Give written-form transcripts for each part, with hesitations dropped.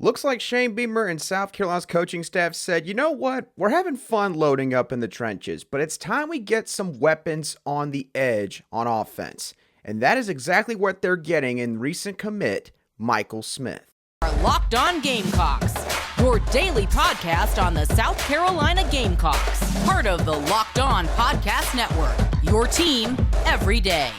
Looks like Shane Beamer and South Carolina's coaching staff said, you know what, we're having fun loading up in the trenches, but it's time we get some weapons on the edge on offense. And that is exactly what they're getting in recent commit, Michael Smith. Our Locked On Gamecocks, your daily podcast on the South Carolina Gamecocks, part of the Locked On Podcast Network, your team every day.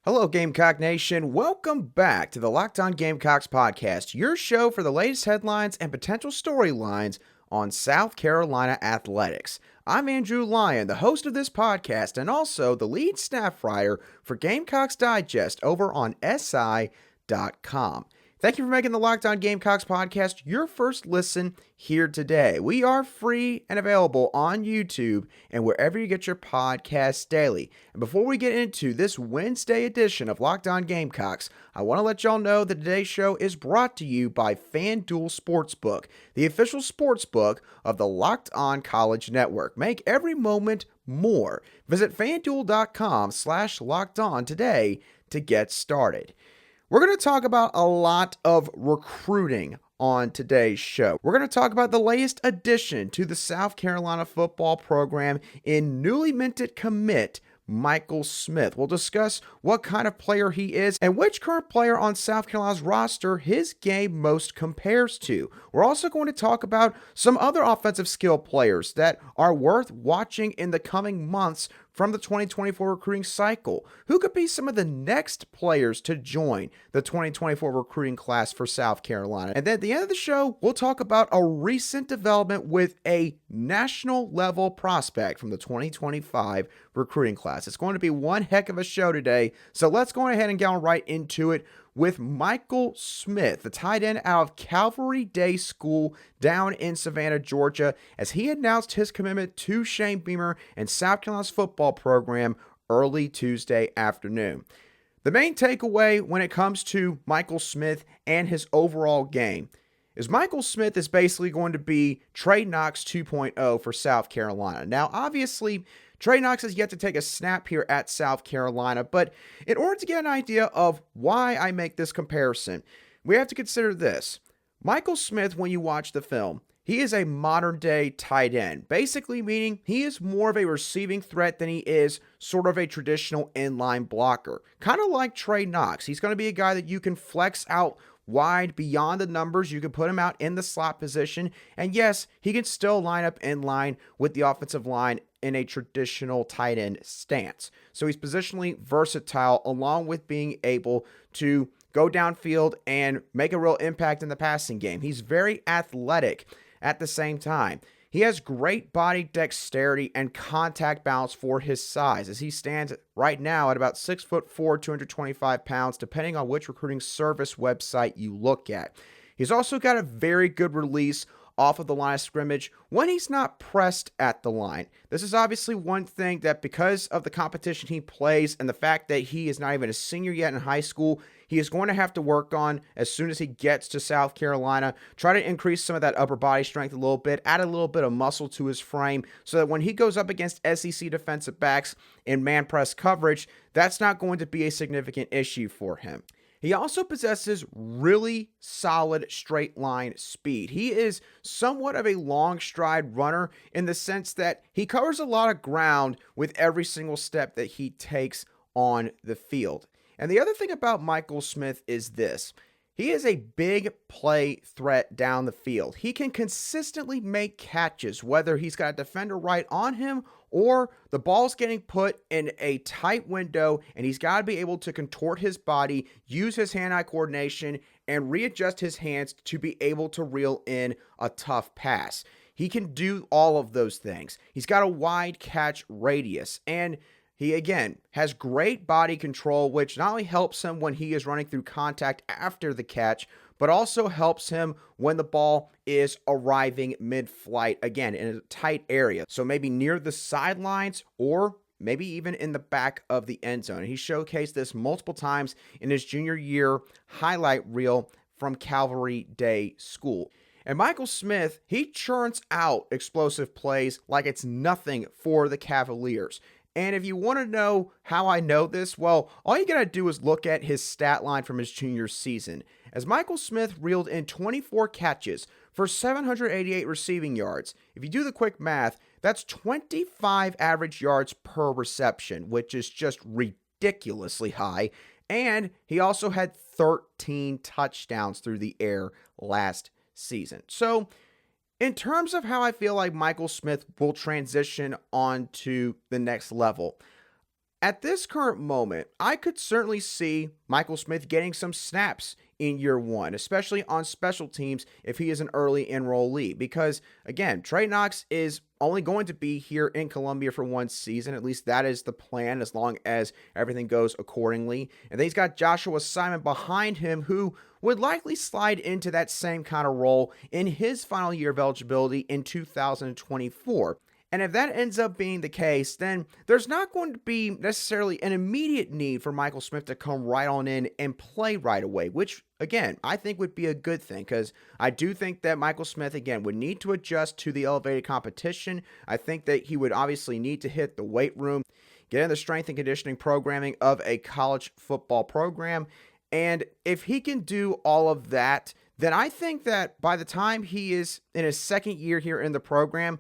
Hello, Gamecock Nation. Welcome back to the Locked On Gamecocks podcast, your show for the latest headlines and potential storylines on South Carolina athletics. I'm Andrew Lyon, the host of this podcast and also the lead staff writer for Gamecocks Digest over on SI.com. Thank you for making the Locked On Gamecocks podcast your first listen here today. We are free and available on YouTube and wherever you get your podcasts daily. And before we get into this Wednesday edition of Locked On Gamecocks, I want to let y'all know that today's show is brought to you by FanDuel Sportsbook, the official sportsbook of the Locked On College Network. Make every moment more. Visit FanDuel.com/LockedOn today to get started. We're going to talk about a lot of recruiting on today's show. We're going to talk about the latest addition to the South Carolina football program in newly minted commit, Michael Smith. We'll discuss what kind of player he is and which current player on South Carolina's roster his game most compares to. We're also going to talk about some other offensive skill players that are worth watching in the coming months from the 2024 recruiting cycle. Who could be some of the next players to join the 2024 recruiting class for South Carolina? And then at the end of the show, we'll talk about a recent development with a national level prospect from the 2025 recruiting class. It's going to be one heck of a show today. So let's go ahead and get right into it with Michael Smith, the tight end out of Calvary Day School down in Savannah, Georgia, as he announced his commitment to Shane Beamer and South Carolina's football program early Tuesday afternoon. The main takeaway when it comes to Michael Smith and his overall game is Michael Smith is basically going to be Trey Knox 2.0 for South Carolina. Now, obviously, Trey Knox has yet to take a snap here at South Carolina, but in order to get an idea of why I make this comparison, we have to consider this. Michael Smith, when you watch the film, he is a modern-day tight end, basically meaning he is more of a receiving threat than he is sort of a traditional inline blocker. Kind of like Trey Knox. He's going to be a guy that you can flex out wide beyond the numbers. You can put him out in the slot position, and yes, he can still line up in line with the offensive line in a traditional tight end stance. So he's positionally versatile along with being able to go downfield and make a real impact in the passing game. He's very athletic at the same time. He has great body dexterity and contact balance for his size, as he stands right now at about 6'4", 225 pounds, depending on which recruiting service website you look at. He's also got a very good release off of the line of scrimmage when he's not pressed at the line. This is obviously one thing that, because of the competition he plays and the fact that he is not even a senior yet in high school, he is going to have to work on as soon as he gets to South Carolina. Try to increase some of that upper body strength a little bit, add a little bit of muscle to his frame so that when he goes up against SEC defensive backs in man press coverage, that's not going to be a significant issue for him. He also possesses really solid straight line speed. He is somewhat of a long stride runner in the sense that he covers a lot of ground with every single step that he takes on the field. And the other thing about Michael Smith is this. He is a big play threat down the field. He can consistently make catches, whether he's got a defender right on him or the ball's getting put in a tight window and he's got to be able to contort his body, use his hand-eye coordination, and readjust his hands to be able to reel in a tough pass. He can do all of those things. He's got a wide catch radius, and he, again, has great body control, which not only helps him when he is running through contact after the catch, but also helps him when the ball is arriving mid-flight, again, in a tight area. So maybe near the sidelines or maybe even in the back of the end zone. And he showcased this multiple times in his junior year highlight reel from Calvary Day School. And Michael Smith, he churns out explosive plays like it's nothing for the Cavaliers. And if you want to know how I know this, well, all you gotta do is look at his stat line from his junior season, as Michael Smith reeled in 24 catches for 788 receiving yards. If you do the quick math, that's 25 average yards per reception, which is just ridiculously high. And he also had 13 touchdowns through the air last season. So, in terms of how I feel like Michael Smith will transition on to the next level, at this current moment, I could certainly see Michael Smith getting some snaps in year one, especially on special teams if he is an early enrollee. Because, again, Trey Knox is only going to be here in Columbia for one season. At least that is the plan, as long as everything goes accordingly. And then he's got Joshua Simon behind him, who would likely slide into that same kind of role in his final year of eligibility in 2024. And if that ends up being the case, then there's not going to be necessarily an immediate need for Michael Smith to come right on in and play right away, which, again, I think would be a good thing, because I do think that Michael Smith, again, would need to adjust to the elevated competition. I think that he would obviously need to hit the weight room, get in the strength and conditioning programming of a college football program. And if he can do all of that, then I think that by the time he is in his second year here in the program,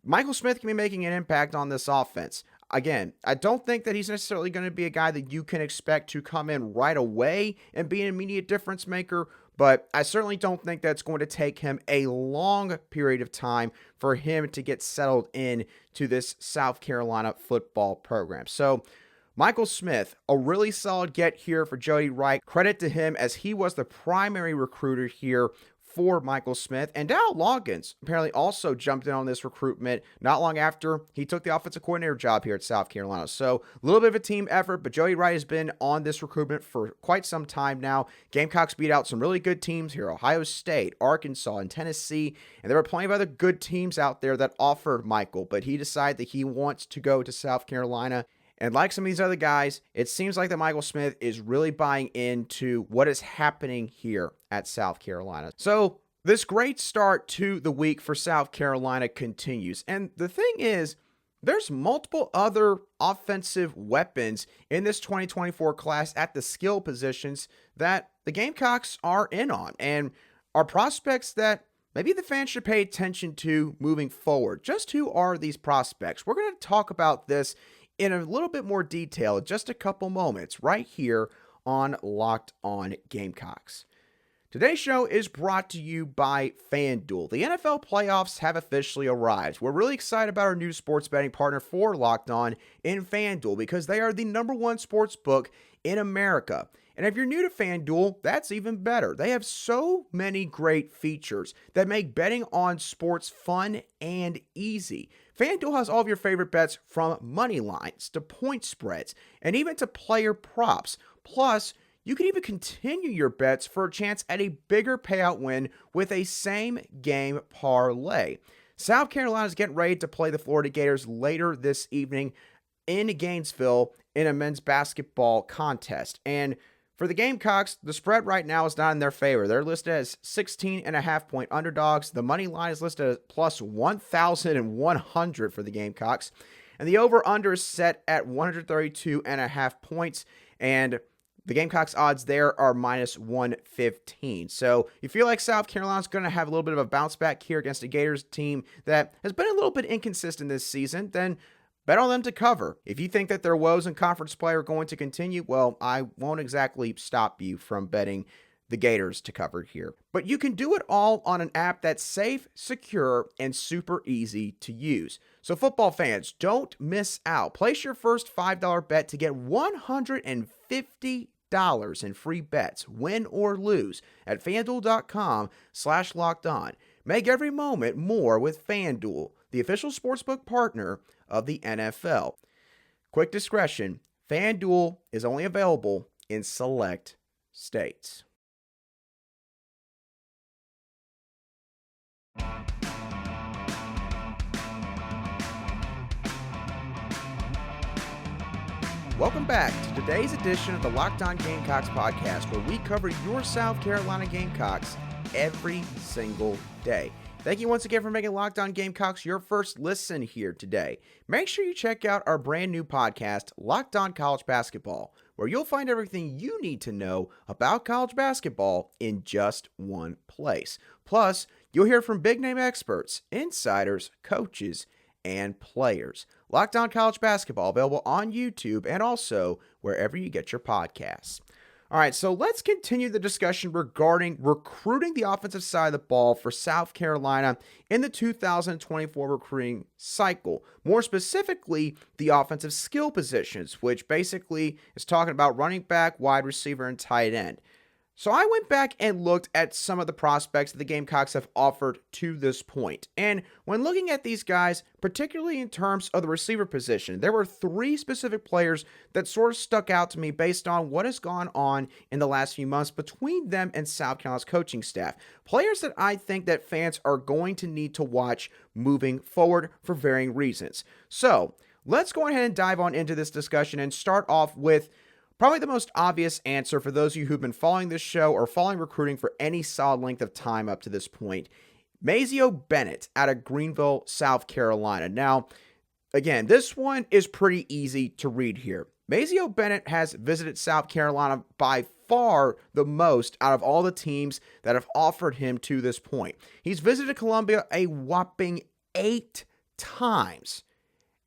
Michael Smith can be making an impact on this offense. Again, I don't think that he's necessarily going to be a guy that you can expect to come in right away and be an immediate difference maker, but I certainly don't think that's going to take him a long period of time for him to get settled in to this South Carolina football program. So, Michael Smith, a really solid get here for Jody Wright. Credit to him, as he was the primary recruiter here for Michael Smith. And Dowell Loggains apparently also jumped in on this recruitment not long after he took the offensive coordinator job here at South Carolina. So a little bit of a team effort, but Jody Wright has been on this recruitment for quite some time now. Gamecocks beat out some really good teams here: Ohio State, Arkansas, and Tennessee. And there were plenty of other good teams out there that offered Michael, but he decided that he wants to go to South Carolina. And like some of these other guys, it seems like that Michael Smith is really buying into what is happening here at South Carolina. So this great start to the week for South Carolina continues. And the thing is, there's multiple other offensive weapons in this 2024 class at the skill positions that the Gamecocks are in on, and are prospects that maybe the fans should pay attention to moving forward. Just who are these prospects? We're going to talk about this in a little bit more detail in just a couple moments right here on Locked On Gamecocks. Today's show is brought to you by FanDuel. The NFL playoffs have officially arrived. We're really excited about our new sports betting partner for Locked On in FanDuel, because they are the #1 sports book in America. And if you're new to FanDuel, that's even better. They have so many great features that make betting on sports fun and easy. FanDuel has all of your favorite bets, from money lines to point spreads and even to player props. Plus, you can even continue your bets for a chance at a bigger payout win with a same game parlay. South Carolina is getting ready to play the Florida Gators later this evening in Gainesville in a men's basketball contest. And for the Gamecocks, the spread right now is not in their favor. They're listed as 16.5-point underdogs. The money line is listed as plus 1,100 for the Gamecocks. And the over-under is set at 132.5 points. And the Gamecocks odds there are minus 115. So you feel like South Carolina's going to have a little bit of a bounce back here against a Gators team that has been a little bit inconsistent this season, then bet on them to cover. If you think that their woes in conference play are going to continue, well, I won't exactly stop you from betting the Gators to cover here. But you can do it all on an app that's safe, secure, and super easy to use. So football fans, don't miss out. Place your first $5 bet to get $150 in free bets, win or lose, at FanDuel.com/lockedon. Make every moment more with FanDuel, the official sportsbook partner of the NFL. Quick discretion: FanDuel is only available in select states. Welcome back to today's edition of the Locked On Gamecocks podcast, where we cover your South Carolina Gamecocks every single day. Thank you once again for making Locked On Gamecocks your first listen here today. Make sure you check out our brand new podcast, Locked On College Basketball, where you'll find everything you need to know about college basketball in just one place. Plus, you'll hear from big name experts, insiders, coaches, and players. Locked On College Basketball, available on YouTube and also wherever you get your podcasts. All right, so let's continue the discussion regarding recruiting the offensive side of the ball for South Carolina in the 2024 recruiting cycle. More specifically, the offensive skill positions, which basically is talking about running back, wide receiver, and tight end. So I went back and looked at some of the prospects that the Gamecocks have offered to this point. And when looking at these guys, particularly in terms of the receiver position, there were three specific players that sort of stuck out to me based on what has gone on in the last few months between them and South Carolina's coaching staff. Players that I think that fans are going to need to watch moving forward for varying reasons. So let's go ahead and dive on into this discussion and start off with probably the most obvious answer for those of you who've been following this show or following recruiting for any solid length of time up to this point. Mazeo Bennett out of Greenville, South Carolina. Now, again, this one is pretty easy to read here. Mazeo Bennett has visited South Carolina by far the most out of all the teams that have offered him to this point. He's visited Columbia a whopping 8 times.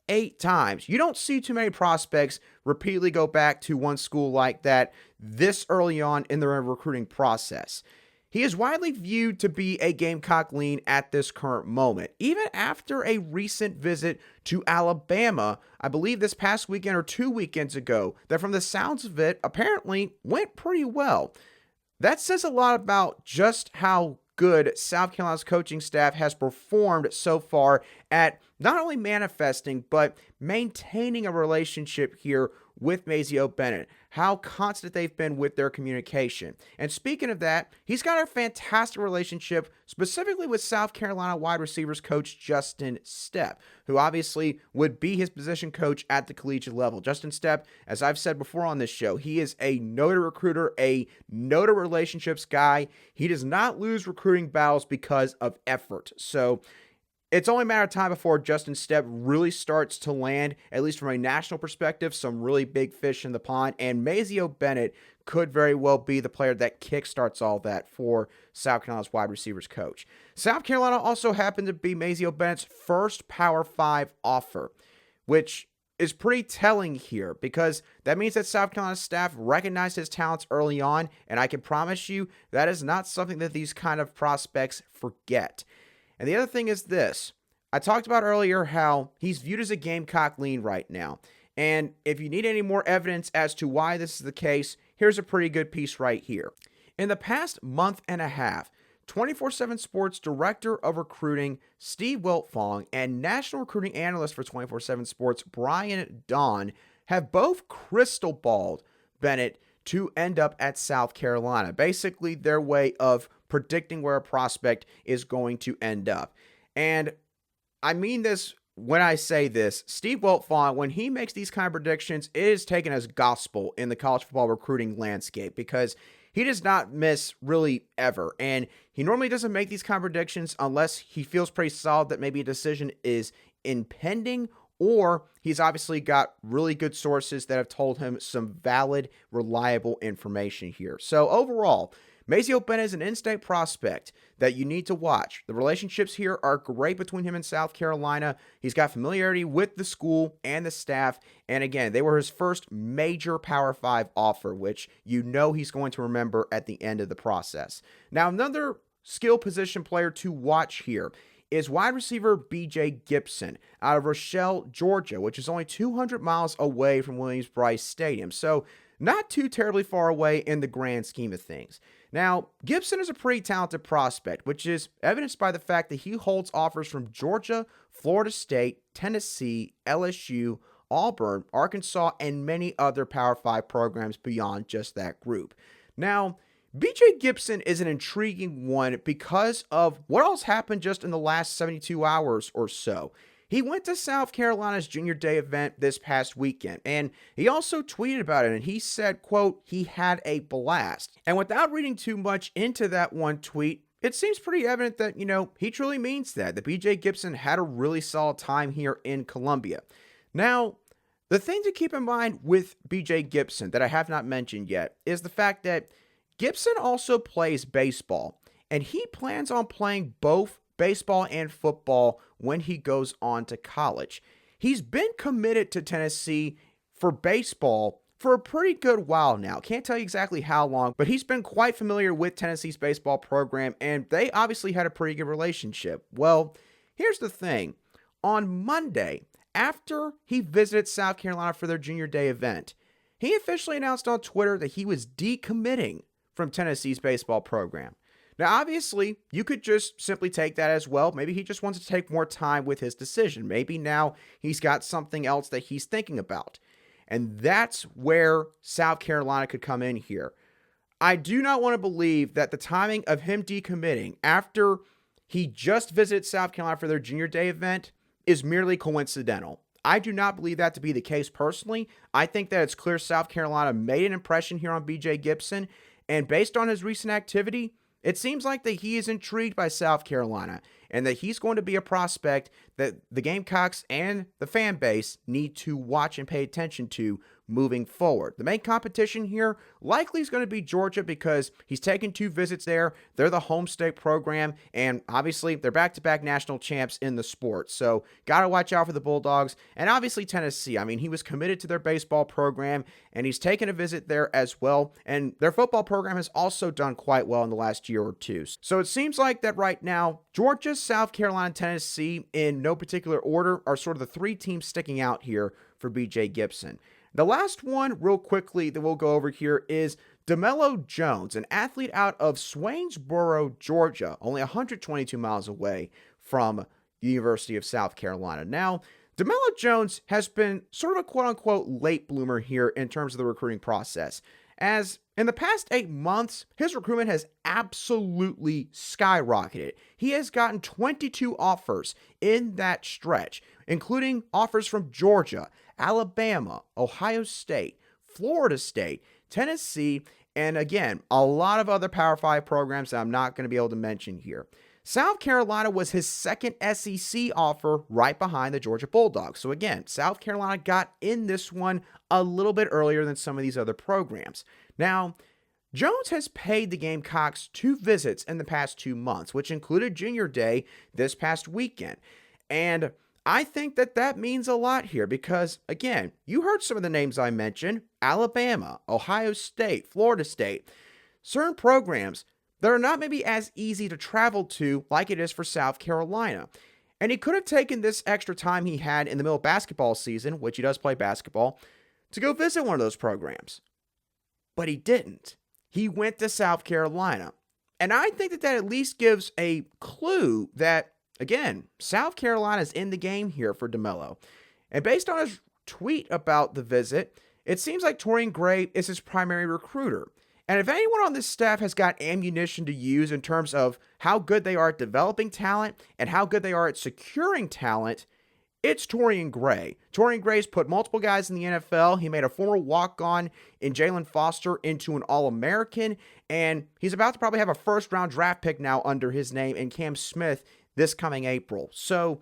8 times. You don't see too many prospects repeatedly go back to one school like that this early on in their recruiting process. He is widely viewed to be a Gamecock lean at this current moment, even after a recent visit to Alabama, I believe this past weekend or 2 weekends ago, that from the sounds of it apparently went pretty well. That says a lot about just how good South Carolina's coaching staff has performed so far at not only manifesting, but maintaining a relationship here with Mazeo Bennett, how constant they've been with their communication. And speaking of that, he's got a fantastic relationship specifically with South Carolina wide receivers coach Justin Stepp, who obviously would be his position coach at the collegiate level. Justin Stepp, as I've said before on this show, he is a noted recruiter, a noted relationships guy. He does not lose recruiting battles because of effort. So it's only a matter of time before Justin Stepp really starts to land, at least from a national perspective, some really big fish in the pond. And Mazeo Bennett could very well be the player that kickstarts all that for South Carolina's wide receivers coach. South Carolina also happened to be Mazeo Bennett's first Power 5 offer, which is pretty telling here because that means that South Carolina staff recognized his talents early on. And I can promise you that is not something that these kind of prospects forget. And the other thing is this. I talked about earlier how he's viewed as a Gamecock lean right now. And if you need any more evidence as to why this is the case, here's a pretty good piece right here. In the past month and a half, 24/7 Sports Director of Recruiting Steve Wiltfong and National Recruiting Analyst for 24/7 Sports Brian Don have both crystal balled Bennett to end up at South Carolina. Basically, their way of predicting where a prospect is going to end up. And I mean this when I say this. Steve Wiltfong, when he makes these kind of predictions, it is taken as gospel in the college football recruiting landscape because he does not miss really ever. And he normally doesn't make these kind of predictions unless he feels pretty solid that maybe a decision is impending, or he's obviously got really good sources that have told him some valid, reliable information here. So overall, Mazeo Bennett is an in-state prospect that you need to watch. The relationships here are great between him and South Carolina. He's got familiarity with the school and the staff. And again, they were his first major Power 5 offer, which you know he's going to remember at the end of the process. Now, another skill position player to watch here is wide receiver B.J. Gibson out of Rochelle, Georgia, which is only 200 miles away from Williams-Brice Stadium. So not too terribly far away in the grand scheme of things. Now, Gibson is a pretty talented prospect, which is evidenced by the fact that he holds offers from Georgia, Florida State, Tennessee, LSU, Auburn, Arkansas, and many other Power 5 programs beyond just that group. Now, B.J. Gibson is an intriguing one because of what else happened just in the last 72 hours or so. He went to South Carolina's Junior Day event this past weekend, and he also tweeted about it, and he said, quote, he had a blast. And without reading too much into that one tweet, it seems pretty evident that, he truly means that BJ Gibson had a really solid time here in Columbia. Now, the thing to keep in mind with BJ Gibson that I have not mentioned yet is the fact that Gibson also plays baseball, and he plans on playing both baseball and football when he goes on to college. He's been committed to Tennessee for baseball for a pretty good while now. Can't tell you exactly how long, but he's been quite familiar with Tennessee's baseball program, and they obviously had a pretty good relationship. Well, here's the thing. On Monday, after he visited South Carolina for their junior day event, he officially announced on Twitter that he was decommitting from Tennessee's baseball program. Now, obviously, you could just simply take that as, well, maybe he just wants to take more time with his decision. Maybe now he's got something else that he's thinking about. And that's where South Carolina could come in here. I do not want to believe that the timing of him decommitting after he just visited South Carolina for their junior day event is merely coincidental. I do not believe that to be the case personally. I think that it's clear South Carolina made an impression here on BJ Gibson, and based on his recent activity, it seems like that he is intrigued by South Carolina and that he's going to be a prospect that the Gamecocks and the fan base need to watch and pay attention to moving forward. The main competition here likely is going to be Georgia because he's taken 2 visits there. They're the home state program, and obviously they're back-to-back national champs in the sport. So got to watch out for the Bulldogs. And obviously Tennessee. I mean, he was committed to their baseball program, and he's taken a visit there as well. And their football program has also done quite well in the last year or two. So it seems like that right now, Georgia, South Carolina, and Tennessee, in no particular order, are sort of the 3 teams sticking out here for BJ Gibson. The last one, real quickly, that we'll go over here is DeMello Jones, an athlete out of Swainsboro, Georgia, only 122 miles away from the University of South Carolina. Now, DeMello Jones has been sort of a quote-unquote late bloomer here in terms of the recruiting process, as in the past 8 months, his recruitment has absolutely skyrocketed. He has gotten 22 offers in that stretch, including offers from Georgia, Alabama, Ohio State, Florida State, Tennessee, and again, a lot of other Power 5 programs that I'm not going to be able to mention here. South Carolina was his second SEC offer right behind the Georgia Bulldogs. So again, South Carolina got in this one a little bit earlier than some of these other programs. Now, Jones has paid the Gamecocks 2 visits in the past 2 months, which included Junior Day this past weekend. And I think that that means a lot here because, again, you heard some of the names I mentioned: Alabama, Ohio State, Florida State, certain programs that are not maybe as easy to travel to like it is for South Carolina. And he could have taken this extra time he had in the middle of basketball season, which he does play basketball, to go visit one of those programs. But he didn't. He went to South Carolina. And I think that that at least gives a clue that, again, South Carolina's in the game here for DeMello. And based on his tweet about the visit, it seems like Torian Gray is his primary recruiter. And if anyone on this staff has got ammunition to use in terms of how good they are at developing talent and how good they are at securing talent, it's Torian Gray. Torian Gray's put multiple guys in the NFL. He made a former walk-on in Jalen Foster into an All-American, and he's about to probably have a first-round draft pick now under his name in Cam Smith this coming April. So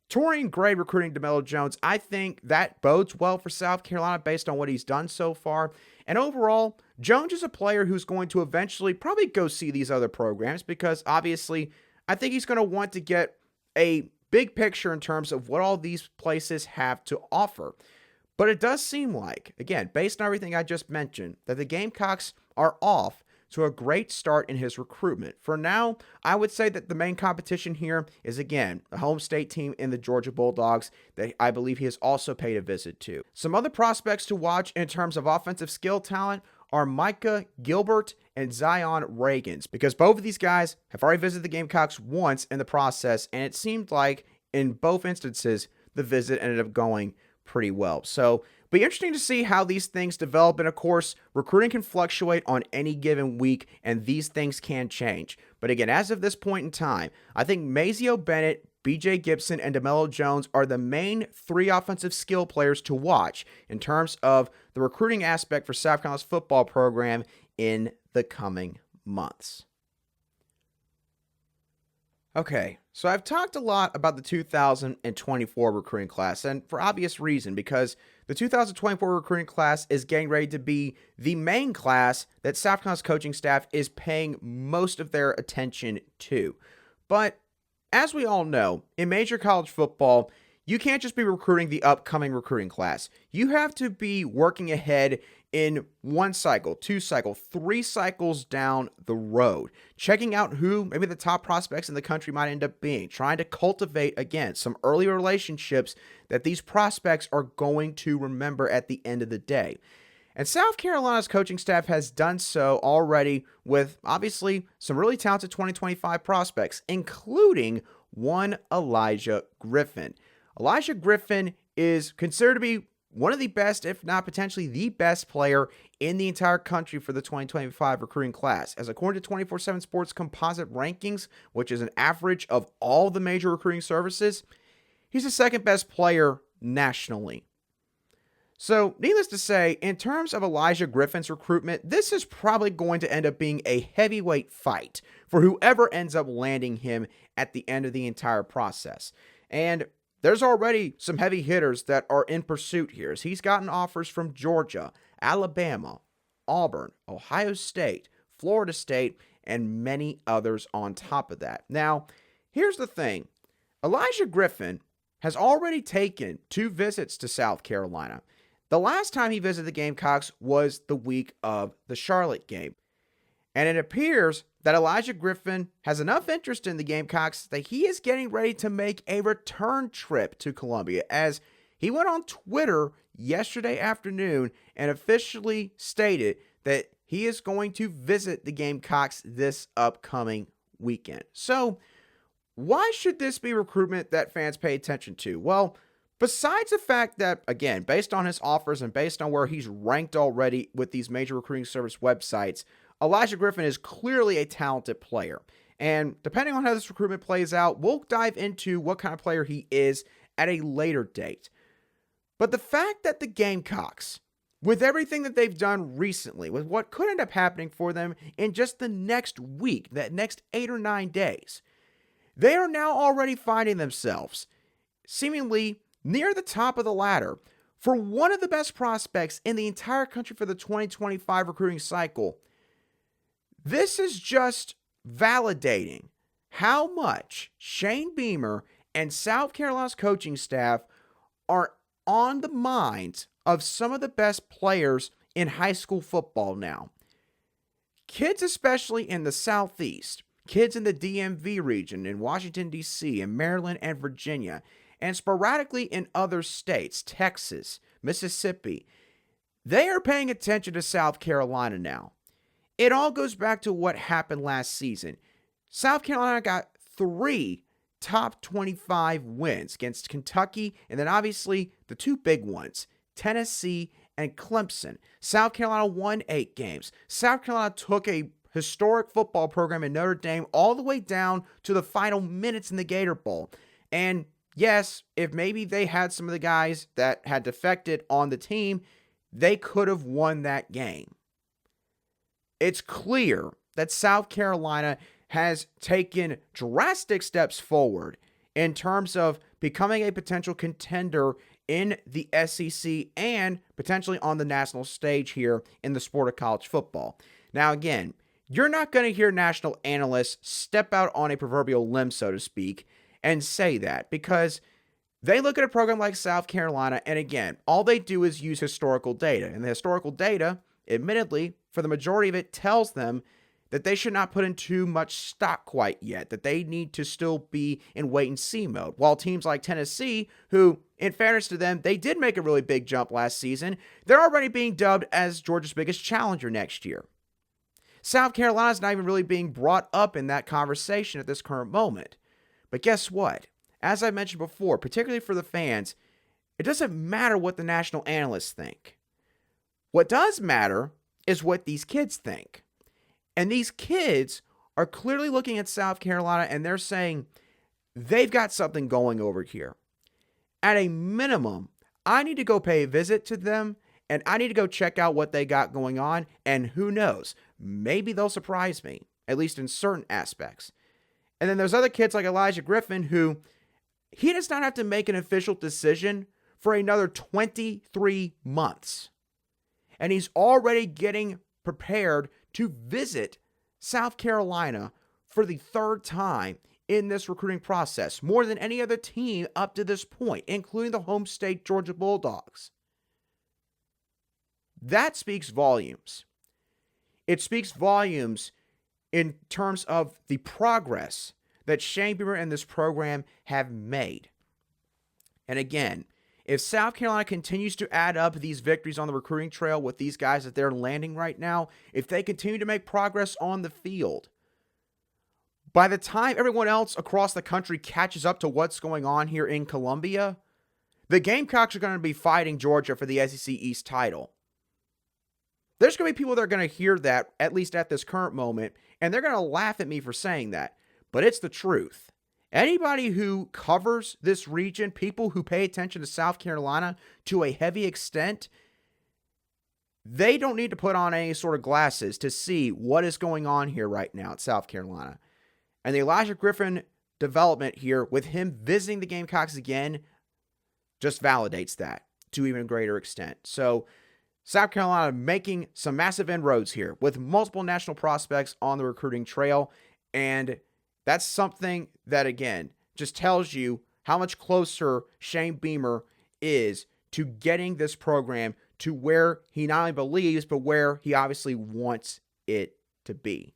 Torian Gray recruiting DeMello Jones, I think that bodes well for South Carolina based on what he's done so far. And overall, Jones is a player who's going to eventually probably go see these other programs because obviously I think he's going to want to get a big picture in terms of what all these places have to offer. But it does seem like, again, based on everything I just mentioned, that the Gamecocks are off to a great start in his recruitment. For now, I would say that the main competition here is, again, a home state team in the Georgia Bulldogs that I believe he has also paid a visit to. Some other prospects to watch in terms of offensive skill talent are Micah Gilbert and Zion Reagans, because both of these guys have already visited the Gamecocks once in the process, and it seemed like in both instances, the visit ended up going pretty well. So be interesting to see how these things develop. And of course, recruiting can fluctuate on any given week, and these things can change. But again, as of this point in time, I think Mazeo Bennett, BJ Gibson, and DeMello Jones are the main 3 offensive skill players to watch in terms of the recruiting aspect for South Carolina's football program in the coming months. Okay, so I've talked a lot about the 2024 recruiting class, and for obvious reason, because the 2024 recruiting class is getting ready to be the main class that South Carolina's coaching staff is paying most of their attention to. But as we all know, in major college football, you can't just be recruiting the upcoming recruiting class. You have to be working ahead in one cycle, two cycle, three cycles down the road, checking out who maybe the top prospects in the country might end up being, trying to cultivate, again, some early relationships that these prospects are going to remember at the end of the day. And South Carolina's coaching staff has done so already with, obviously, some really talented 2025 prospects, including one Elijah Griffin. Elijah Griffin is considered to be one of the best, if not potentially the best player in the entire country for the 2025 recruiting class. As according to 24/7 Sports composite rankings, which is an average of all the major recruiting services, he's the second best player nationally. So, needless to say, in terms of Elijah Griffin's recruitment, this is probably going to end up being a heavyweight fight for whoever ends up landing him at the end of the entire process. And there's already some heavy hitters that are in pursuit here, as he's gotten offers from Georgia, Alabama, Auburn, Ohio State, Florida State, and many others on top of that. Now, here's the thing. Elijah Griffin has already taken 2 visits to South Carolina. The last time he visited the Gamecocks was the week of the Charlotte game. And it appears that Elijah Griffin has enough interest in the Gamecocks that he is getting ready to make a return trip to Columbia, as he went on Twitter yesterday afternoon and officially stated that he is going to visit the Gamecocks this upcoming weekend. So, why should this be recruitment that fans pay attention to? Well, besides the fact that, again, based on his offers and based on where he's ranked already with these major recruiting service websites, Elijah Griffin is clearly a talented player. And depending on how this recruitment plays out, we'll dive into what kind of player he is at a later date. But the fact that the Gamecocks, with everything that they've done recently, with what could end up happening for them in just the next week, that next 8 or 9 days, they are now already finding themselves seemingly near the top of the ladder for one of the best prospects in the entire country for the 2025 recruiting cycle. This is just validating how much Shane Beamer and South Carolina's coaching staff are on the minds of some of the best players in high school football now. Kids, especially in the Southeast, kids in the DMV region, in Washington, D.C., in Maryland and Virginia, and sporadically in other states, Texas, Mississippi, they are paying attention to South Carolina now. It all goes back to what happened last season. South Carolina got 3 top 25 wins against Kentucky, and then obviously the 2 big ones, Tennessee and Clemson. South Carolina won 8 games. South Carolina took a historic football program in Notre Dame all the way down to the final minutes in the Gator Bowl. And yes, if maybe they had some of the guys that had defected on the team, they could have won that game. It's clear that South Carolina has taken drastic steps forward in terms of becoming a potential contender in the SEC and potentially on the national stage here in the sport of college football. Now, again, you're not going to hear national analysts step out on a proverbial limb, so to speak, and say that, because they look at a program like South Carolina, and again, all they do is use historical data. And the historical data, admittedly, for the majority of it, tells them that they should not put in too much stock quite yet, that they need to still be in wait-and-see mode. While teams like Tennessee, who, in fairness to them, they did make a really big jump last season, they're already being dubbed as Georgia's biggest challenger next year. South Carolina's not even really being brought up in that conversation at this current moment. But guess what? As I mentioned before, particularly for the fans, it doesn't matter what the national analysts think. What does matter is what these kids think. And these kids are clearly looking at South Carolina and they're saying, they've got something going over here. At a minimum, I need to go pay a visit to them and I need to go check out what they got going on. And who knows, maybe they'll surprise me, at least in certain aspects. And then there's other kids like Elijah Griffin who he does not have to make an official decision for another 23 months. And he's already getting prepared to visit South Carolina for the third time in this recruiting process, more than any other team up to this point, including the home state Georgia Bulldogs. That speaks volumes. It speaks volumes in terms of the progress that Shane Beamer and this program have made. And again, if South Carolina continues to add up these victories on the recruiting trail with these guys that they're landing right now, if they continue to make progress on the field, by the time everyone else across the country catches up to what's going on here in Columbia, the Gamecocks are going to be fighting Georgia for the SEC East title. There's going to be people that are going to hear that, at least at this current moment, and they're going to laugh at me for saying that, but it's the truth. Anybody who covers this region, people who pay attention to South Carolina to a heavy extent, they don't need to put on any sort of glasses to see what is going on here right now at South Carolina. And the Elijah Griffin development here, with him visiting the Gamecocks again, just validates that to even greater extent. So South Carolina making some massive inroads here with multiple national prospects on the recruiting trail. And that's something that, again, just tells you how much closer Shane Beamer is to getting this program to where he not only believes, but where he obviously wants it to be.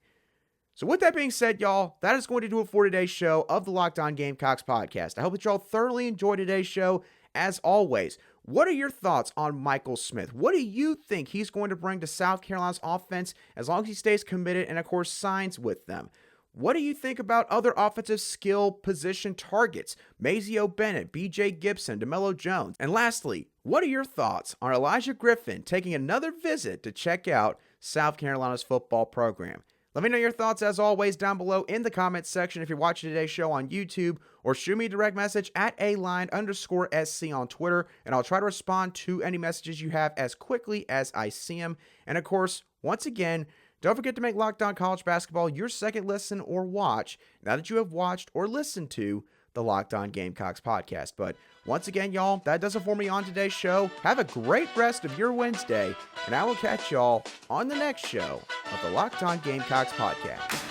So with that being said, y'all, that is going to do it for today's show of the Locked On Gamecocks podcast. I hope that y'all thoroughly enjoyed today's show. As always, what are your thoughts on Michael Smith? What do you think he's going to bring to South Carolina's offense as long as he stays committed and, of course, signs with them? What do you think about other offensive skill position targets? Mazeo Bennett, BJ Gibson, DeMello Jones. And lastly, what are your thoughts on Elijah Griffin taking another visit to check out South Carolina's football program? Let me know your thoughts, as always, down below in the comments section if you're watching today's show on YouTube, or shoot me a direct message at @aline_SC on Twitter, and I'll try to respond to any messages you have as quickly as I see them. And of course, once again, don't forget to make Locked On College Basketball your second listen or watch now that you have watched or listened to the Locked On Gamecocks podcast. But once again, y'all, that does it for me on today's show. Have a great rest of your Wednesday, and I will catch y'all on the next show of the Locked On Gamecocks podcast.